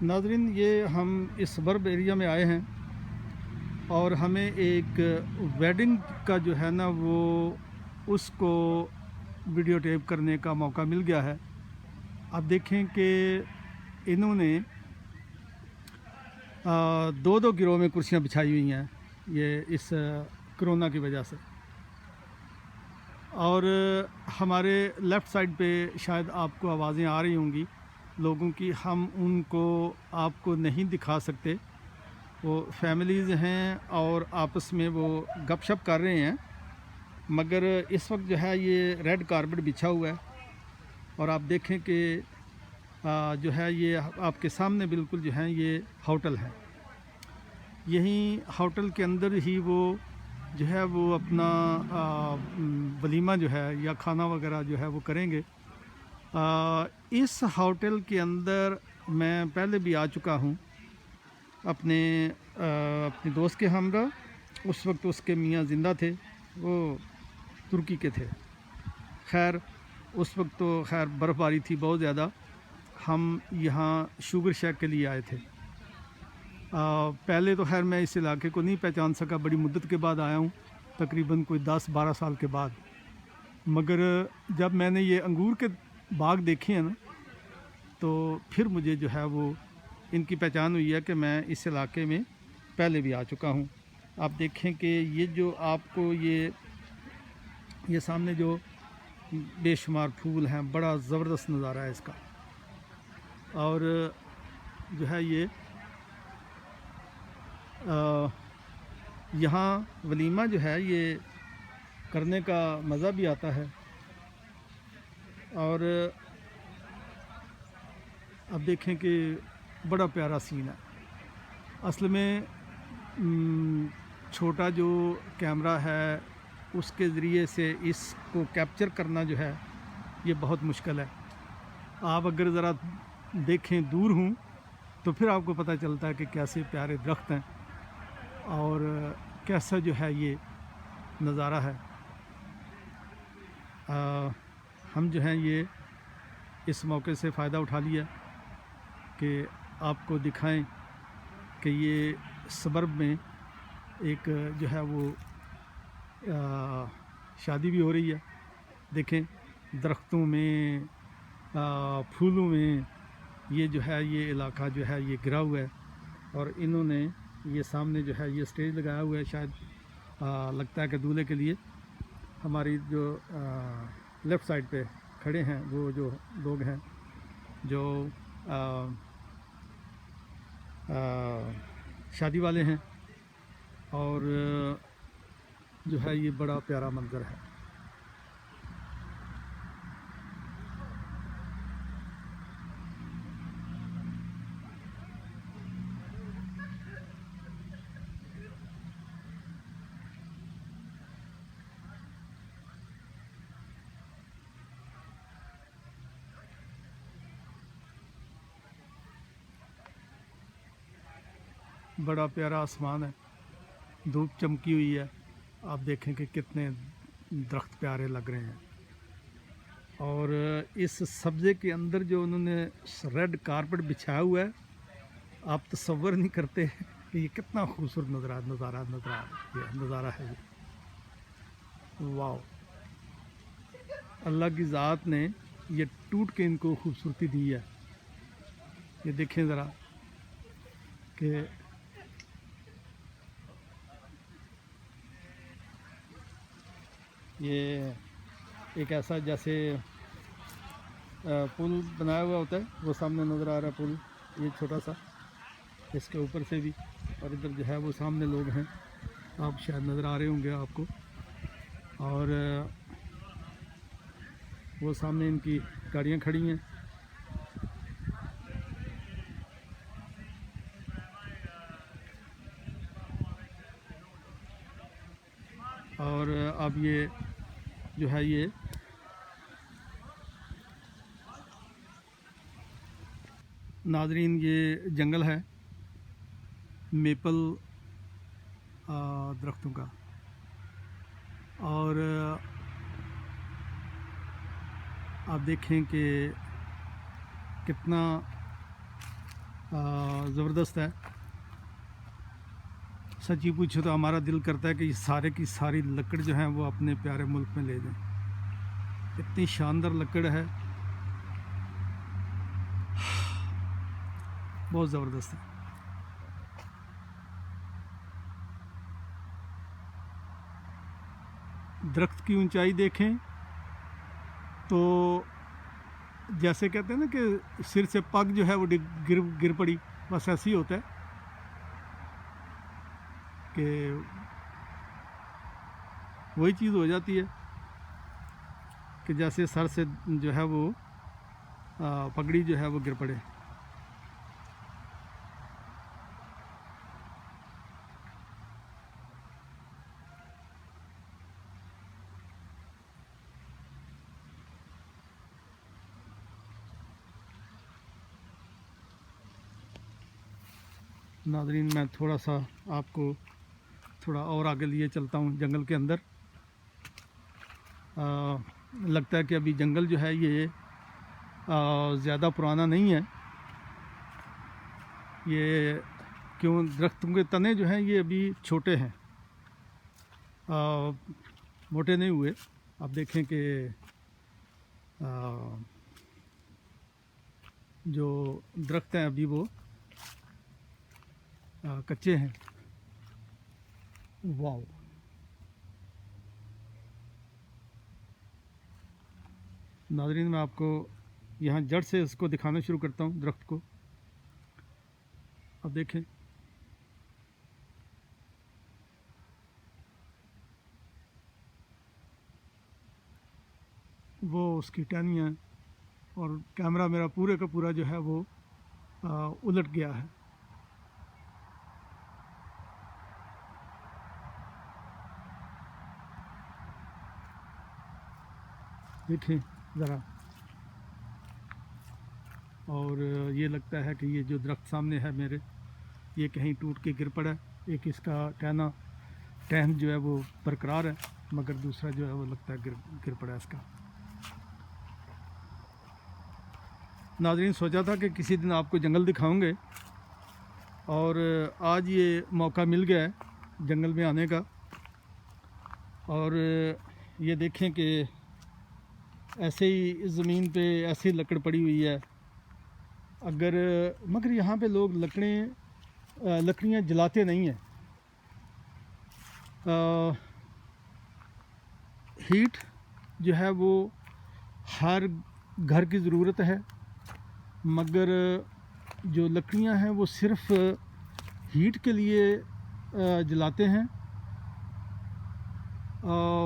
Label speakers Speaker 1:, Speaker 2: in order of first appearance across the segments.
Speaker 1: नाज़रीन, ये हम इस सबर्ब एरिया में आए हैं और हमें एक वेडिंग का जो है ना वो उसको वीडियो टेप करने का मौका मिल गया है। आप देखें कि इन्होंने दो दो गिरोह में कुर्सियां बिछाई हुई हैं ये इस कोरोना की वजह से। और हमारे लेफ़्ट साइड पे शायद आपको आवाज़ें आ रही होंगी लोगों की, हम उनको आपको नहीं दिखा सकते। वो फैमिलीज़ हैं और आपस में वो गपशप कर रहे हैं, मगर इस वक्त जो है ये रेड कारपेट बिछा हुआ है और आप देखें कि जो है ये आपके सामने बिल्कुल जो है ये होटल है। यहीं होटल के अंदर ही वो जो है वो अपना वलीमा जो है या खाना वगैरह जो है वो करेंगे। इस होटल के अंदर मैं पहले भी आ चुका हूँ अपने दोस्त के हमरा। उस वक्त उसके मियाँ ज़िंदा थे, वो तुर्की के थे। खैर उस वक्त तो खैर बर्फ़बारी थी बहुत ज़्यादा। हम यहाँ शुगर शेक के लिए आए थे। पहले तो खैर मैं इस इलाके को नहीं पहचान सका, बड़ी मुद्दत के बाद आया हूँ, तकरीबन कोई 10-12 साल के बाद। मगर जब मैंने ये अंगूर के बाग देखे हैं ना, तो फिर मुझे जो है वो इनकी पहचान हुई है कि मैं इस इलाके में पहले भी आ चुका हूँ। आप देखें कि ये जो आपको ये सामने जो बेशुमार फूल हैं, बड़ा ज़बरदस्त नज़ारा है इसका। और जो है ये यहाँ वलीमा जो है ये करने का मज़ा भी आता है। और अब देखें कि बड़ा प्यारा सीन है। असल में छोटा जो कैमरा है उसके ज़रिए से इसको कैप्चर करना जो है ये बहुत मुश्किल है। आप अगर ज़रा देखें दूर हूँ तो फिर आपको पता चलता है कि कैसे प्यारे दरख्त हैं और कैसा जो है ये नज़ारा है। हम जो हैं ये इस मौके से फ़ायदा उठा लिया कि आपको दिखाएं कि ये सबर्ब में एक जो है वो शादी भी हो रही है। देखें दरख्तों में, फूलों में ये जो है ये इलाका जो है ये घिरा हुआ है। और इन्होंने ये सामने जो है ये स्टेज लगाया हुआ है, शायद लगता है कि दूल्हे के लिए। हमारी जो लेफ़्ट साइड पे खड़े हैं वो जो लोग हैं जो शादी वाले हैं। और जो है ये बड़ा प्यारा मंज़र है। बड़ा प्यारा आसमान है, धूप चमकी हुई है। आप देखें कि कितने दरख्त प्यारे लग रहे हैं। और इस सब्ज़े के अंदर जो उन्होंने रेड कारपेट बिछाया हुआ है, आप तसव्वुर नहीं करते कि ये कितना खूबसूरत नज़ारा है ये। वाह, अल्लाह की ज़ात ने ये टूट के इनको खूबसूरती दी है। ये देखें ज़रा कि ये एक ऐसा जैसे पुल बनाया हुआ होता है, वो सामने नज़र आ रहा है पुल, ये छोटा सा, इसके ऊपर से भी। और इधर जो है वो सामने लोग हैं, आप शायद नज़र आ रहे होंगे आपको। और वो सामने इनकी गाड़ियाँ खड़ी हैं। और अब ये जो है ये नाजरीन ये जंगल है मेपल दरख्तों का। और आप देखें कि कितना ज़बरदस्त है। सच्ची पूछो तो हमारा दिल करता है कि ये सारे की सारी लकड़ जो है वो अपने प्यारे मुल्क में ले जाएं। इतनी शानदार लकड़ है, बहुत ज़बरदस्त है। दरख्त की ऊंचाई देखें तो जैसे कहते हैं ना कि सिर से पग जो है वो गिर गिर पड़ी, बस ऐसे ही होता है कि वही चीज़ हो जाती है कि जैसे सर से जो है वो पगड़ी जो है वो गिर पड़े। नाज़रीन, मैं थोड़ा सा आपको थोड़ा और आगे लिए चलता हूँ जंगल के अंदर। लगता है कि अभी जंगल जो है ये ज़्यादा पुराना नहीं है। ये क्यों दरख्तों के तने जो हैं ये अभी छोटे हैं, मोटे नहीं हुए। आप देखें कि जो दरख्त हैं अभी वो कच्चे हैं। वाह, नाज़रीन, मैं आपको यहाँ जड़ से इसको दिखाना शुरू करता हूँ दरख्त को। अब देखें, वो उसकी टहनियाँ, और कैमरा मेरा पूरे का पूरा जो है वो उलट गया है। देखें ज़रा, और ये लगता है कि ये जो दरख्त सामने है मेरे, ये कहीं टूट के गिर पड़ा है। एक इसका टहन जो है वो बरकरार है, मगर दूसरा जो है वो लगता है गिर पड़ा है इसका। नाज़रीन, सोचा था कि किसी दिन आपको जंगल दिखाऊंगे, और आज ये मौका मिल गया है जंगल में आने का। और ये देखें कि ऐसे ही ज़मीन पे ऐसी लकड़ पड़ी हुई है। मगर यहाँ पे लोग लकड़ियाँ जलाते नहीं हैं। हीट जो है वो हर घर की ज़रूरत है, मगर जो लकड़ियाँ हैं वो सिर्फ़ हीट के लिए जलाते हैं।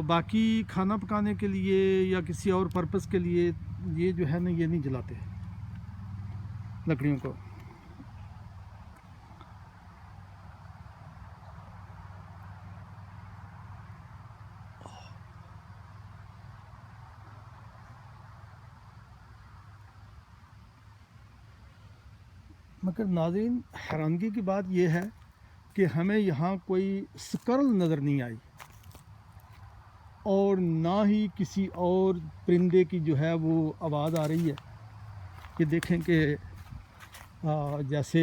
Speaker 1: बाकी खाना पकाने के लिए या किसी और पर्पस के लिए ये जो है ना, ये नहीं जलाते लकड़ियों को। मगर नाज़रीन, हैरानगी की बात यह है कि हमें यहाँ कोई स्करल नज़र नहीं आई, और ना ही किसी और परिंदे की जो है वो आवाज़ आ रही है। कि देखें कि जैसे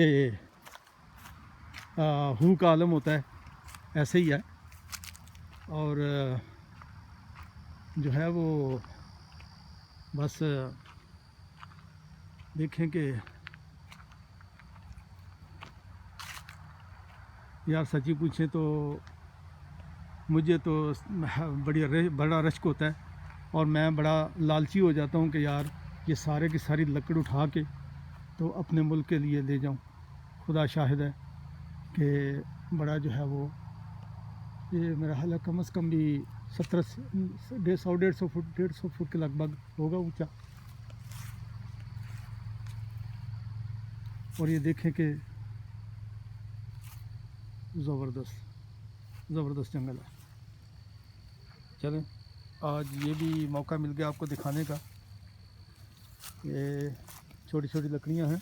Speaker 1: हू का आलम होता है ऐसे ही है। और जो है वो बस देखें कि यार सच्ची पूछें तो मुझे तो बड़ा रश्क होता है, और मैं बड़ा लालची हो जाता हूँ कि यार ये सारे की सारी लकड़ उठा के तो अपने मुल्क के लिए ले जाऊँ। खुदा शाहिद है कि बड़ा जो है वो ये मेरा हाल कम से कम भी 150 फुट के लगभग होगा ऊंचा। और ये देखें कि ज़बरदस्त जंगल है। चलें, आज ये भी मौका मिल गया आपको दिखाने का। ये छोटी छोटी लकड़ियां हैं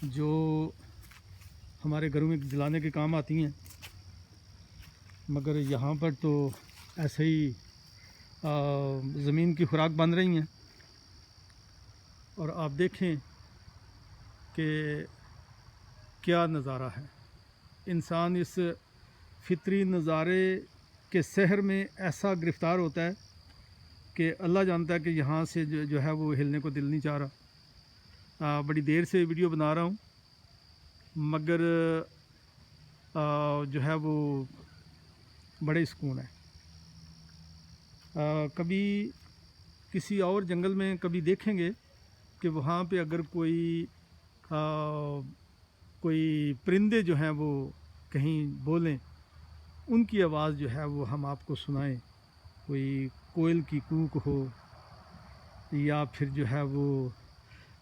Speaker 1: जो हमारे घरों में जलाने के काम आती हैं, मगर यहाँ पर तो ऐसे ही ज़मीन की खुराक बन रही हैं। और आप देखें कि क्या नज़ारा है। इंसान इस फितरी नज़ारे के सहर में ऐसा गिरफ़्तार होता है कि अल्लाह जानता है कि यहाँ से जो है वो हिलने को दिल नहीं चाह रहा। बड़ी देर से वीडियो बना रहा हूँ, मगर जो है वो बड़े सुकून है। कभी किसी और जंगल में कभी देखेंगे कि वहाँ पे अगर कोई परिंदे जो हैं वो कहीं बोलें, उनकी आवाज़ जो है वो हम आपको सुनाएं। कोई कोयल की कूक हो, या फिर जो है वो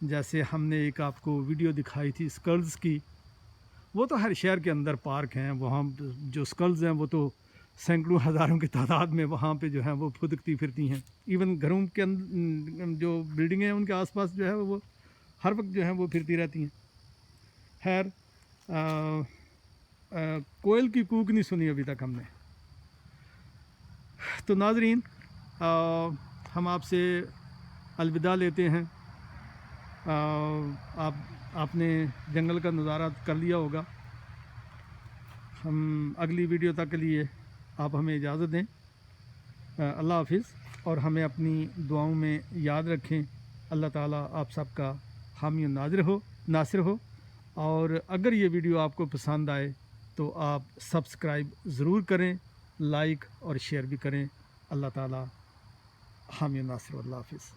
Speaker 1: जैसे हमने एक आपको वीडियो दिखाई थी स्कल्स की, वो तो हर शहर के अंदर पार्क हैं, वहाँ जो स्कल्स हैं वो तो सैकड़ों हज़ारों की तादाद में वहाँ पे जो है वो फुदकती फिरती हैं। इवन घरों के जो बिल्डिंगें हैं उनके आसपास जो है वो हर वक्त जो है वो फिरती रहती हैं। खैर, कोयल की कूक नहीं सुनी अभी तक हमने। तो नाजरीन, हम आपसे अलविदा लेते हैं। आपने जंगल का नज़ारा कर लिया होगा। हम अगली वीडियो तक के लिए आप हमें इजाज़त दें। अल्लाह हाफिज़, और हमें अपनी दुआओं में याद रखें। अल्लाह ताला आप सबका हामी नासिर हो। और अगर ये वीडियो आपको पसंद आए तो आप सब्सक्राइब ज़रूर करें, लाइक और शेयर भी करें। अल्लाह ताला हामी नासिर। अल्लाह हाफिज़।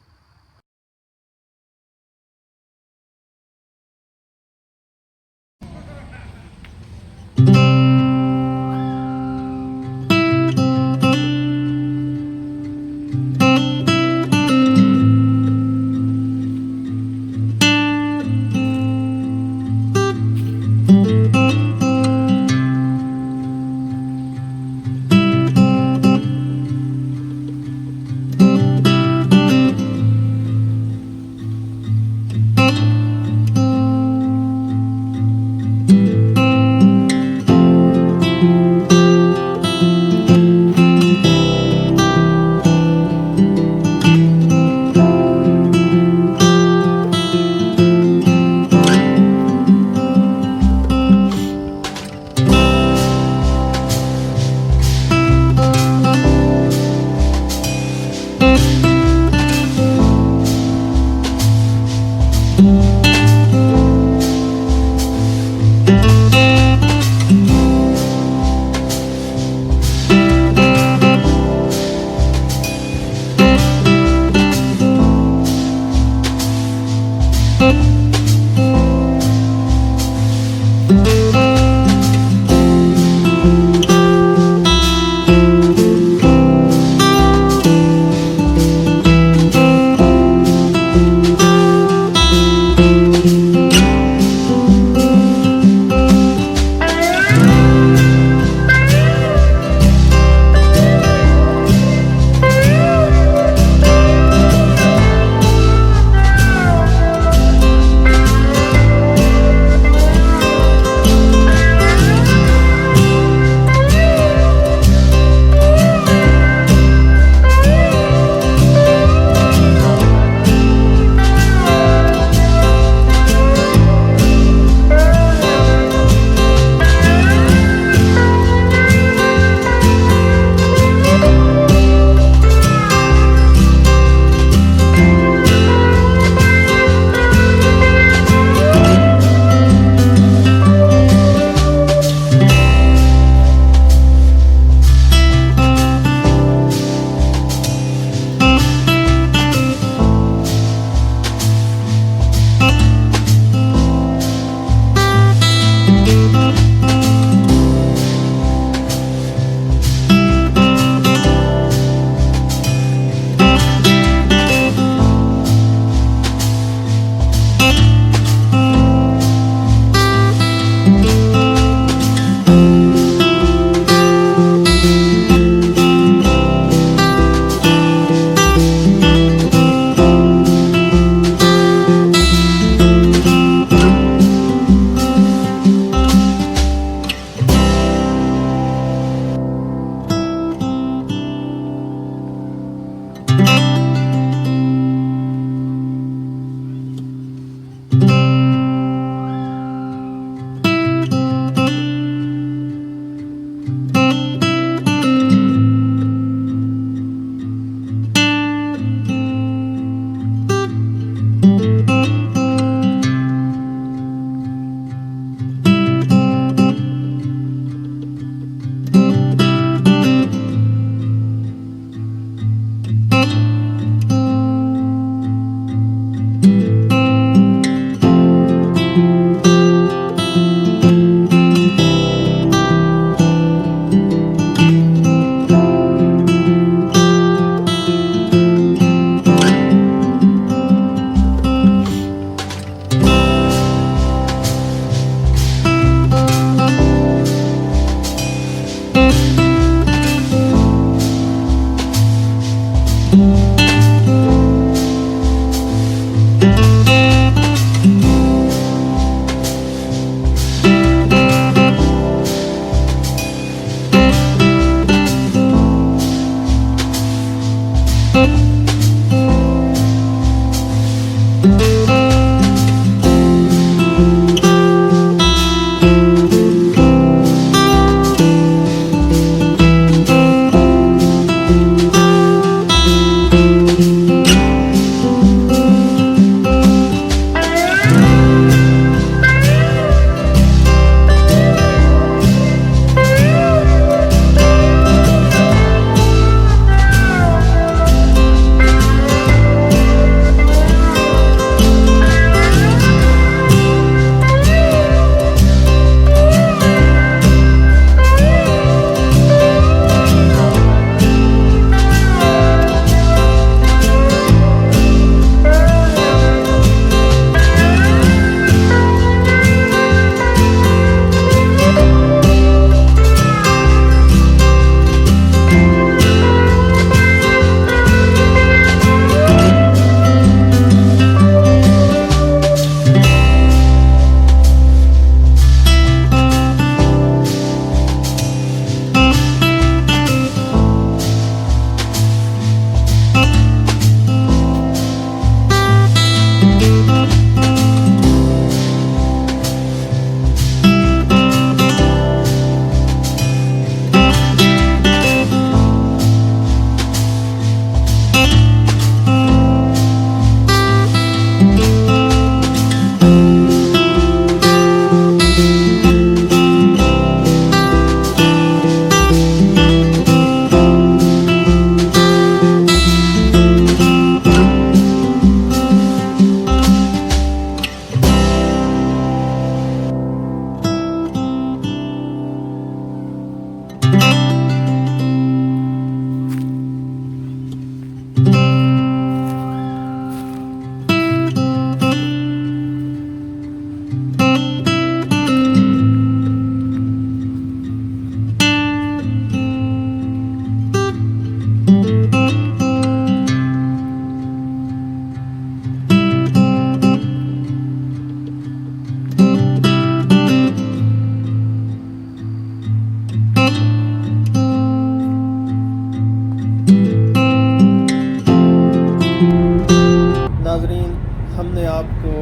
Speaker 1: नाज़रीन, हमने आपको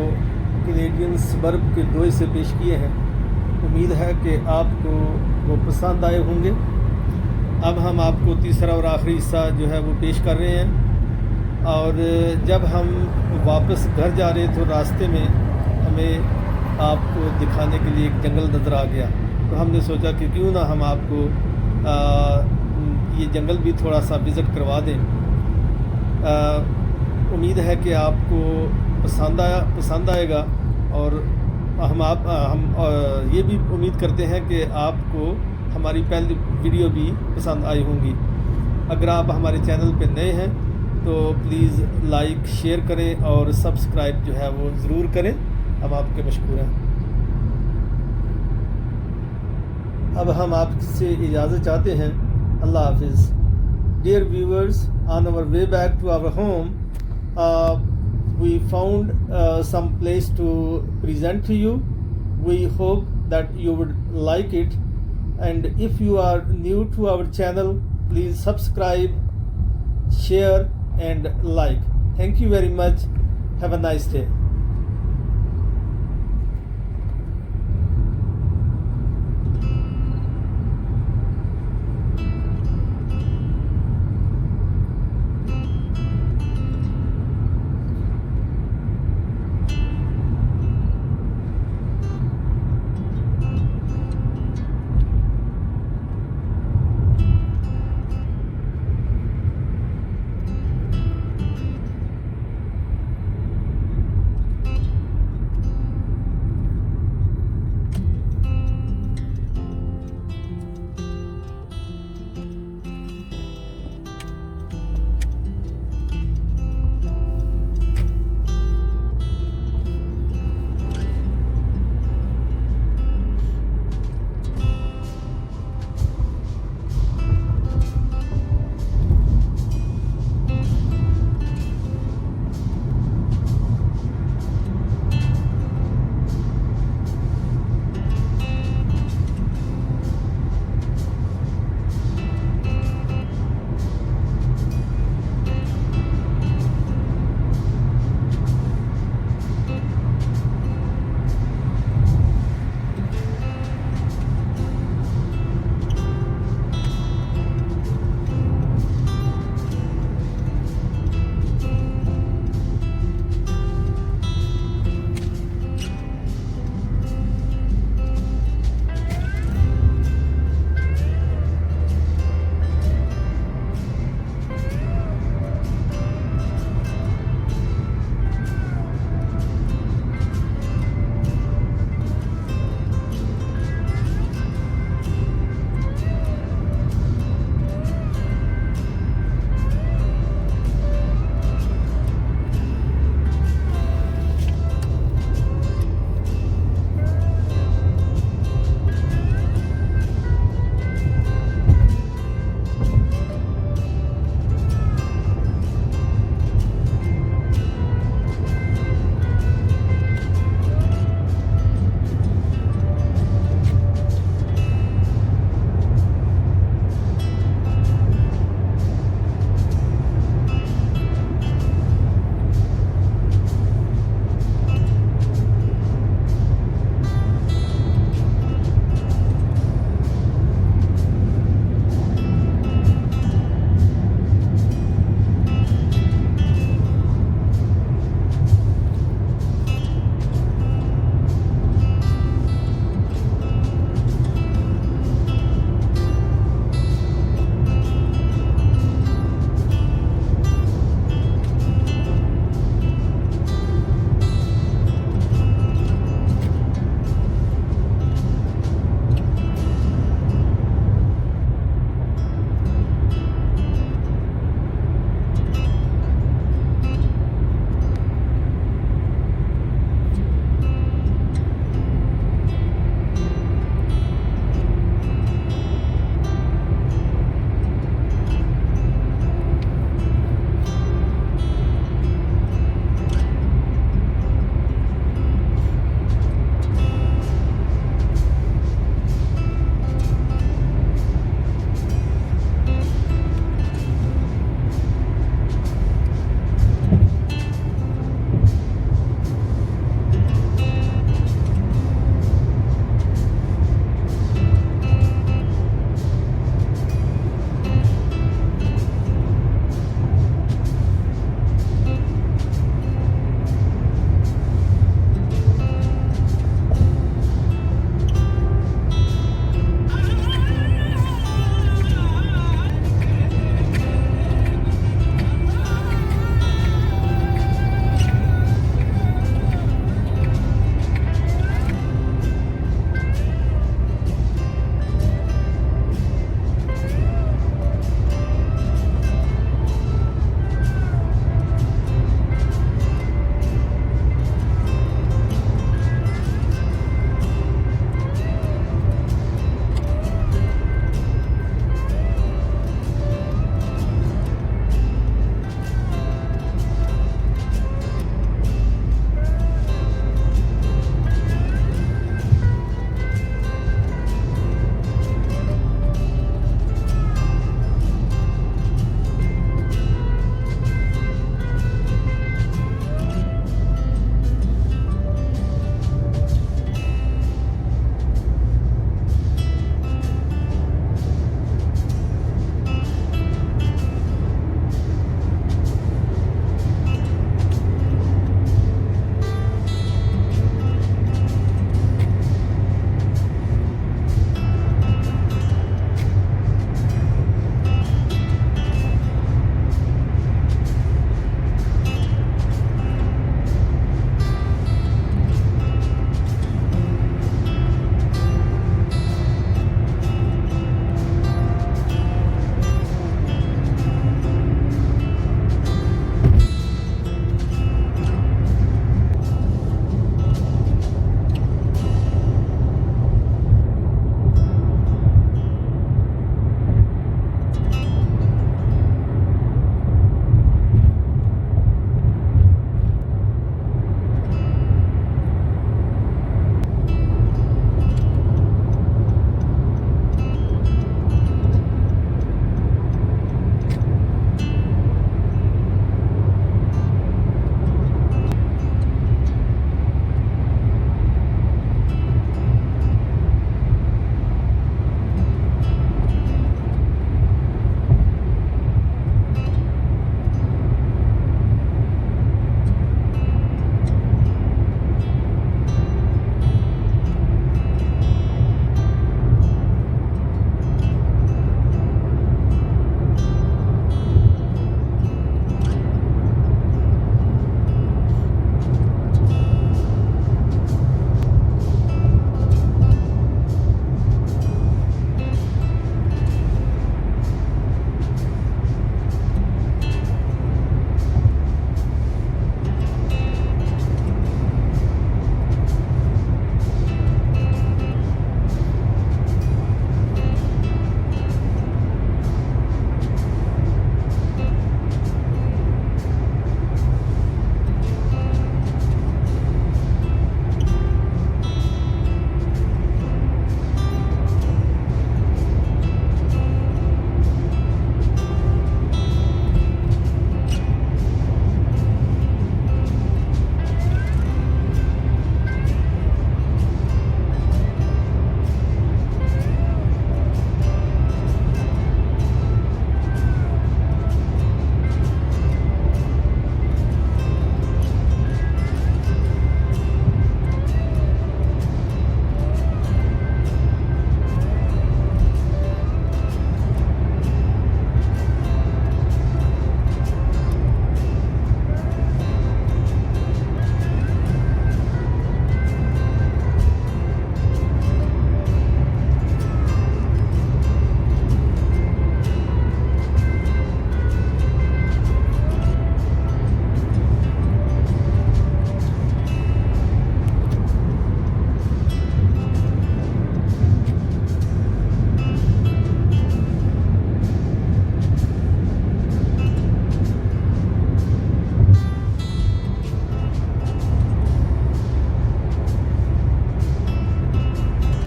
Speaker 1: कैनेडियन सबर्ब के 2 हिस्से पेश किए हैं। उम्मीद है कि आपको वो पसंद आए होंगे। अब हम आपको तीसरा और आखिरी हिस्सा जो है वो पेश कर रहे हैं। और जब हम वापस घर जा रहे तो रास्ते में हमें आपको दिखाने के लिए एक जंगल नज़र आ गया, तो हमने सोचा कि क्यों ना हम आपको ये जंगल भी थोड़ा सा विज़िट करवा दें। उम्मीद है कि आपको पसंद आएगा, और हम ये भी उम्मीद करते हैं कि आपको हमारी पहली वीडियो भी पसंद आई होंगी। अगर आप हमारे चैनल पे नए हैं तो प्लीज़ लाइक शेयर करें और सब्सक्राइब जो है वो ज़रूर करें। हम आपके मशकूर हैं। अब हम आपसे इजाज़त चाहते हैं। अल्लाह हाफिज़। Dear viewers, on our way back to our home, we found some place to present to you. We hope that you would like it, and if you are new to our channel, please subscribe, share and like. Thank you very much. Have a nice day.